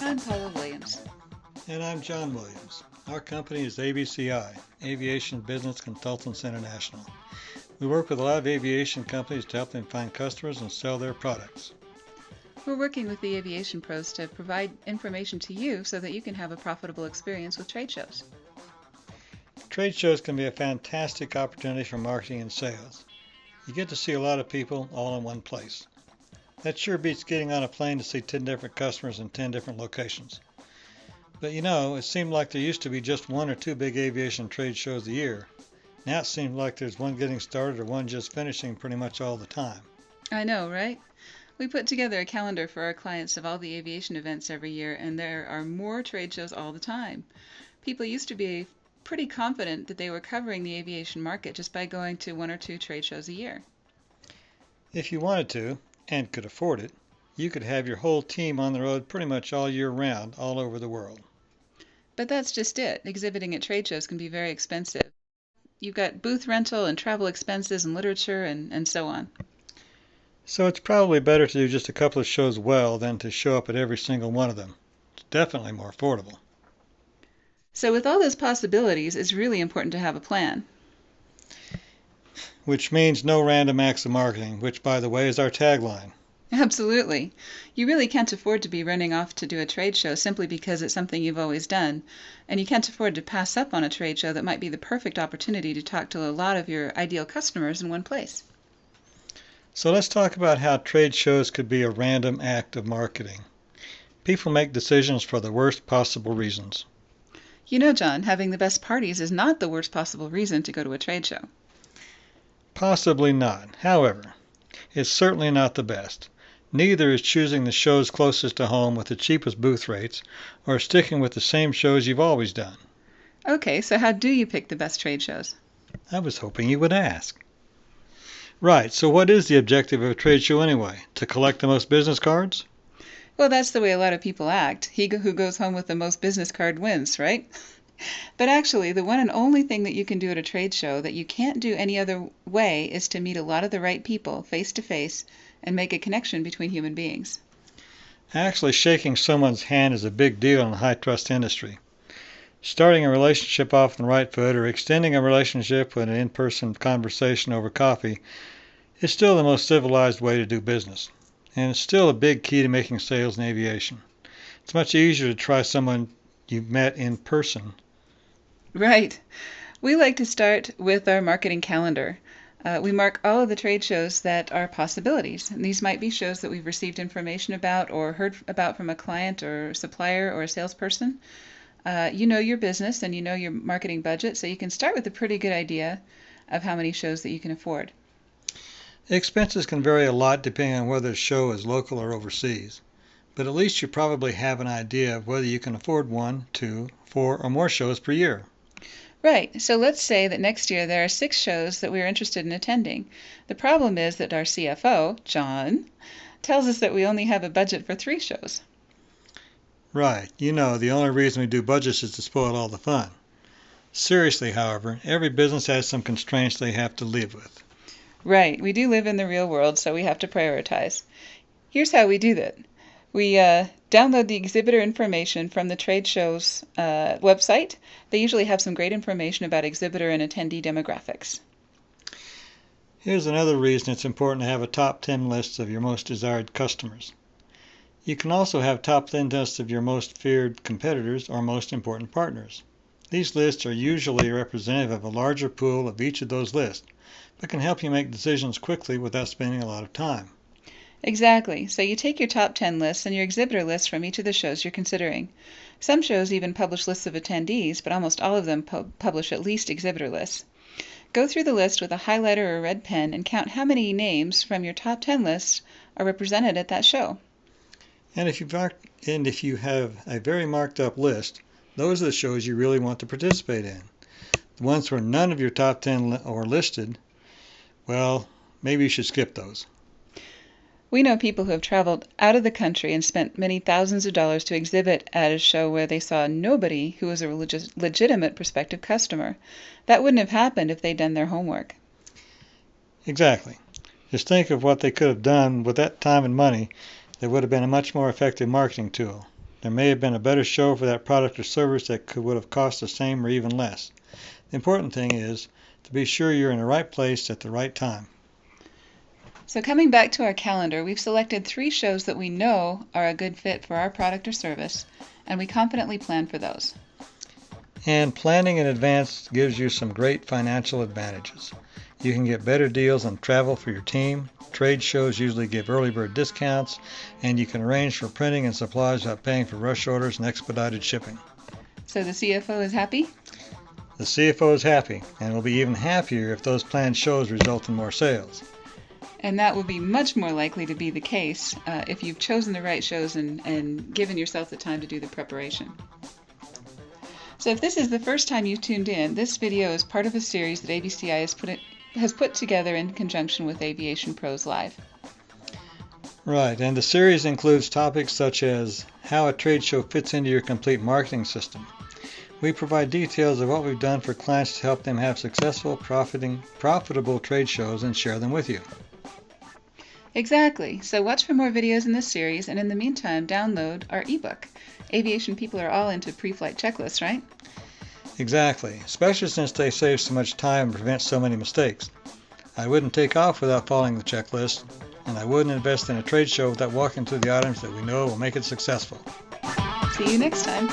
I'm Paula Williams. And I'm John Williams. Our company is ABCI, Aviation Business Consultants International. We work with a lot of aviation companies to help them find customers and sell their products. We're working with the Aviation Pros to provide information to you so that you can have a profitable experience with trade shows. Trade shows can be a fantastic opportunity for marketing and sales. You get to see a lot of people all in one place. That sure beats getting on a plane to see 10 different customers in 10 different locations. But it seemed like there used to be just one or two big aviation trade shows a year. Now it seems like there's one getting started or one just finishing pretty much all the time. I know, right? We put together a calendar for our clients of all the aviation events every year, and there are more trade shows all the time. People used to be pretty confident that they were covering the aviation market just by going to one or two trade shows a year. If you wanted to, and could afford it, you could have your whole team on the road pretty much all year round, all over the world. But that's just it. Exhibiting at trade shows can be very expensive. You've got booth rental and travel expenses and literature and so on. So it's probably better to do just a couple of shows well than to show up at every single one of them. It's definitely more affordable. So with all those possibilities, it's really important to have a plan. Which means no random acts of marketing, which, by the way, is our tagline. Absolutely. You really can't afford to be running off to do a trade show simply because it's something you've always done. And you can't afford to pass up on a trade show that might be the perfect opportunity to talk to a lot of your ideal customers in one place. So let's talk about how trade shows could be a random act of marketing. People make decisions for the worst possible reasons. You know, John, having the best parties is not the worst possible reason to go to a trade show. Possibly not. However, it's certainly not the best. Neither is choosing the shows closest to home with the cheapest booth rates or sticking with the same shows you've always done. Okay, so how do you pick the best trade shows? I was hoping you would ask. Right, so what is the objective of a trade show anyway? To collect the most business cards? Well, that's the way a lot of people act. He who goes home with the most business card wins, right? But actually, the one and only thing that you can do at a trade show that you can't do any other way is to meet a lot of the right people face to face and make a connection between human beings. Actually, shaking someone's hand is a big deal in the high-trust industry. Starting a relationship off on the right foot or extending a relationship with an in-person conversation over coffee is still the most civilized way to do business. And it's still a big key to making sales in aviation. It's much easier to try someone you've met in person. Right. We like to start with our marketing calendar. We mark all of the trade shows that are possibilities. And these might be shows that we've received information about or heard about from a client or supplier or a salesperson. You know your business and you know your marketing budget, so you can start with a pretty good idea of how many shows that you can afford. Expenses can vary a lot depending on whether the show is local or overseas. But at least you probably have an idea of whether you can afford 1, 2, 4, or more shows per year. Right, so let's say that next year there are 6 shows that we're interested in attending. The problem is that our CFO, John, tells us that we only have a budget for 3 shows. Right, the only reason we do budgets is to spoil all the fun. Seriously, however, every business has some constraints they have to live with. Right, we do live in the real world, so we have to prioritize. Here's how we do that. We download the exhibitor information from the trade show's website. They usually have some great information about exhibitor and attendee demographics. Here's another reason it's important to have a top 10 list of your most desired customers. You can also have top 10 lists of your most feared competitors or most important partners. These lists are usually representative of a larger pool of each of those lists, but can help you make decisions quickly without spending a lot of time. Exactly. So you take your top 10 lists and your exhibitor lists from each of the shows you're considering. Some shows even publish lists of attendees, but almost all of them publish at least exhibitor lists. Go through the list with a highlighter or a red pen and count how many names from your top 10 list are represented at that show. And if you have a very marked up list, those are the shows you really want to participate in. The ones where none of your top 10 are listed, well, maybe you should skip those. We know people who have traveled out of the country and spent many thousands of dollars to exhibit at a show where they saw nobody who was a legitimate prospective customer. That wouldn't have happened if they'd done their homework. Exactly. Just think of what they could have done with that time and money that would have been a much more effective marketing tool. There may have been a better show for that product or service that would have cost the same or even less. The important thing is to be sure you're in the right place at the right time. So coming back to our calendar, we've selected 3 shows that we know are a good fit for our product or service, and we confidently plan for those. And planning in advance gives you some great financial advantages. You can get better deals on travel for your team. Trade shows usually give early bird discounts, and you can arrange for printing and supplies without paying for rush orders and expedited shipping. So the CFO is happy? The CFO is happy, and will be even happier if those planned shows result in more sales. And that will be much more likely to be the case if you've chosen the right shows and given yourself the time to do the preparation. So if this is the first time you've tuned in, this video is part of a series that ABCI has put together in conjunction with Aviation Pros Live. Right, and the series includes topics such as how a trade show fits into your complete marketing system. We provide details of what we've done for clients to help them have successful, profitable trade shows and share them with you. Exactly. So watch for more videos in this series, and in the meantime, download our ebook. Aviation people are all into pre-flight checklists, right? Exactly, especially since they save so much time and prevent so many mistakes. I wouldn't take off without following the checklist, and I wouldn't invest in a trade show without walking through the items that we know will make it successful. See you next time.